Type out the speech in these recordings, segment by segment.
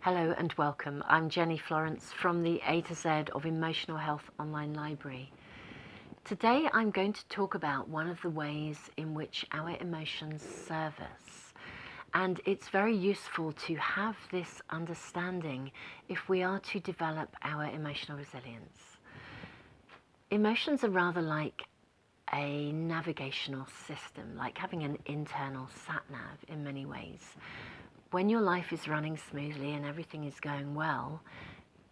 Hello and welcome. I'm Jenny Florence from the A to Z of Emotional Health Online Library. Today I'm going to talk about one of the ways in which our emotions serve us. And it's very useful to have this understanding if we are to develop our emotional resilience. Emotions are rather like a navigational system, like having an internal SatNav in many ways. When your life is running smoothly and everything is going well,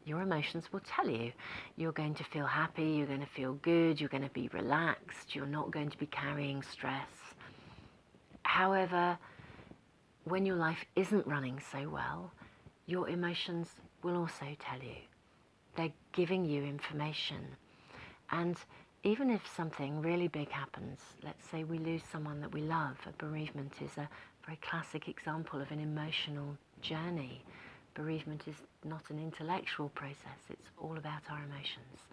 your emotions will tell you. You're going to feel happy, you're going to feel good, you're going to be relaxed, you're not going to be carrying stress. However, when your life isn't running so well, your emotions will also tell you. They're giving you information. And even if something really big happens, let's say we lose someone that we love, a bereavement is a very classic example of an emotional journey. Bereavement is not an intellectual process, it's all about our emotions.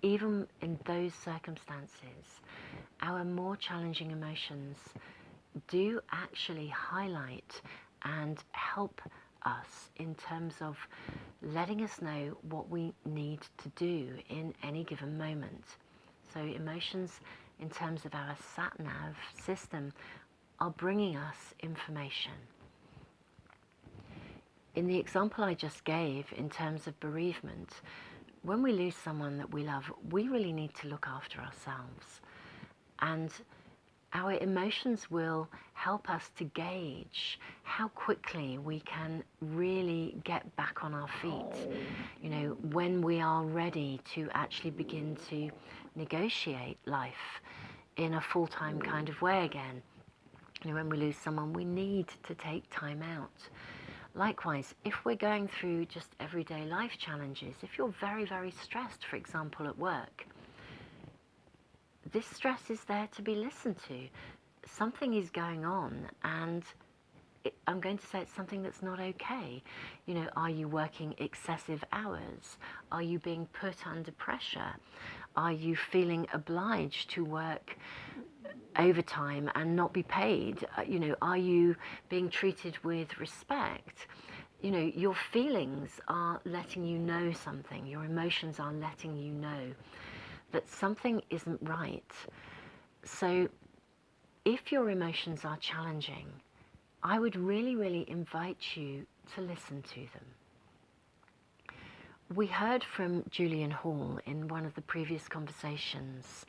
Even in those circumstances, our more challenging emotions do actually highlight and help us in terms of letting us know what we need to do in any given moment. So emotions, in terms of our SatNav system, are bringing us information. In the example I just gave, in terms of bereavement, when we lose someone that we love, we really need to look after ourselves. And our emotions will help us to gauge how quickly we can really get back on our feet. You know, when we are ready to actually begin to negotiate life in a full-time kind of way again. You know, when we lose someone, we need to take time out. Likewise, if we're going through just everyday life challenges, if you're very, very stressed, for example, at work, this stress is there to be listened to. Something is going on, and I'm going to say it's something that's not okay. You know, are you working excessive hours? Are you being put under pressure? Are you feeling obliged to work overtime and not be paid? You know, are you being treated with respect? You know, your feelings are letting you know something. Your emotions are letting you know that something isn't right. So if your emotions are challenging, I would really, really invite you to listen to them. We heard from Julian Hall in one of the previous conversations,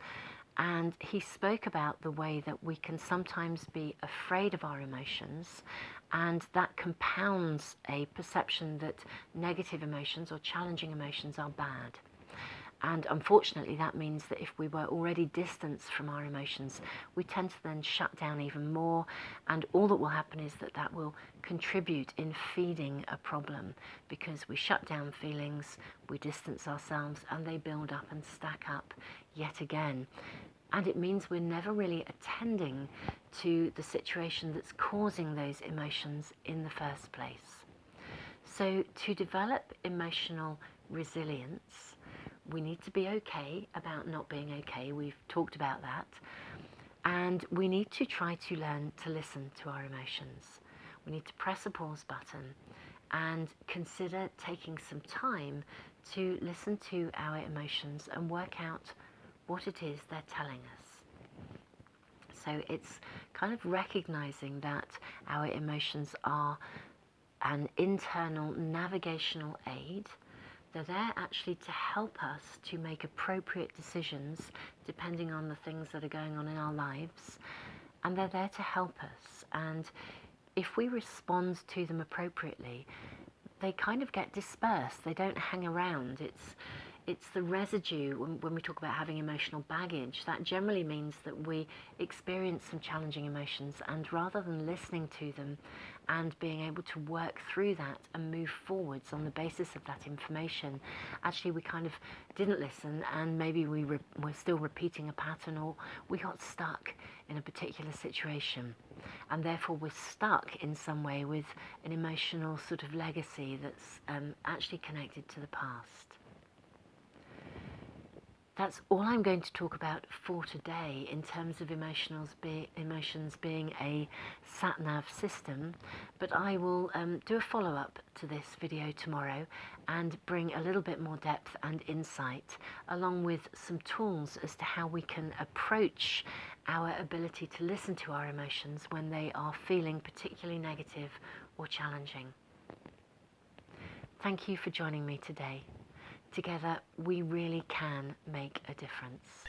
and he spoke about the way that we can sometimes be afraid of our emotions, and that compounds a perception that negative emotions or challenging emotions are bad. And unfortunately, that means that if we were already distanced from our emotions, we tend to then shut down even more. And all that will happen is that that will contribute in feeding a problem, because we shut down feelings, we distance ourselves, and they build up and stack up yet again. And it means we're never really attending to the situation that's causing those emotions in the first place. So to develop emotional resilience, we need to be okay about not being okay. We've talked about that. And we need to try to learn to listen to our emotions. We need to press a pause button and consider taking some time to listen to our emotions and work out what it is they're telling us. So it's kind of recognizing that our emotions are an internal navigational aid. They're there actually to help us to make appropriate decisions depending on the things that are going on in our lives. And they're there to help us. And if we respond to them appropriately, they kind of get dispersed. They don't hang around. It's the residue. When we talk about having emotional baggage, that generally means that we experience some challenging emotions, and rather than listening to them and being able to work through that and move forwards on the basis of that information, actually we kind of didn't listen, and maybe we're still repeating a pattern, or we got stuck in a particular situation, and therefore we're stuck in some way with an emotional sort of legacy that's actually connected to the past. That's all I'm going to talk about for today in terms of emotions being a SatNav system, but I will do a follow-up to this video tomorrow and bring a little bit more depth and insight, along with some tools as to how we can approach our ability to listen to our emotions when they are feeling particularly negative or challenging. Thank you for joining me today. Together, we really can make a difference.